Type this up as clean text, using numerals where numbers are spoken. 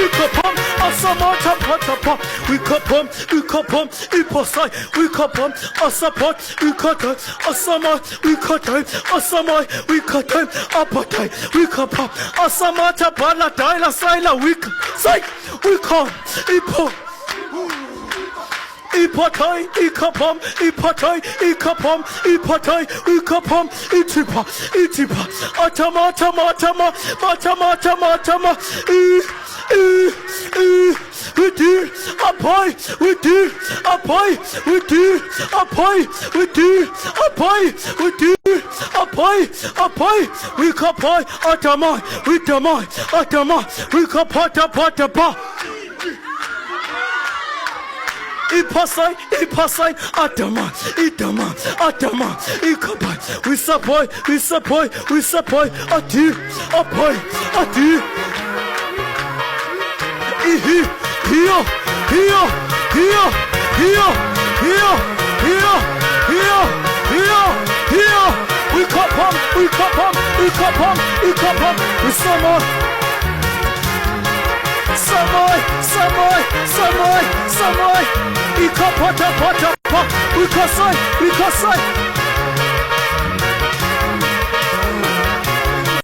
ukapam, asamata patapa, ukapam, iposai, ukapam, asapot, ukatai, asamai, ukatai, asamai, ukatai, apatai, ukapam, asamata paladai, la saila, sai, ukam, ipo. Ipatai, ikapam, ipatai, ikapam, ipatai, ikapam, itipa, atama, matama, we do, apai, we do, apai, we do, apai, we do, apai, we do, apai, we kapai, atama, we tamai, atama, we kapata, patapa. Ipasai, atama, ikapai, we supply, ati, apai, here, we kapam, we samai, ikapata, we kasai,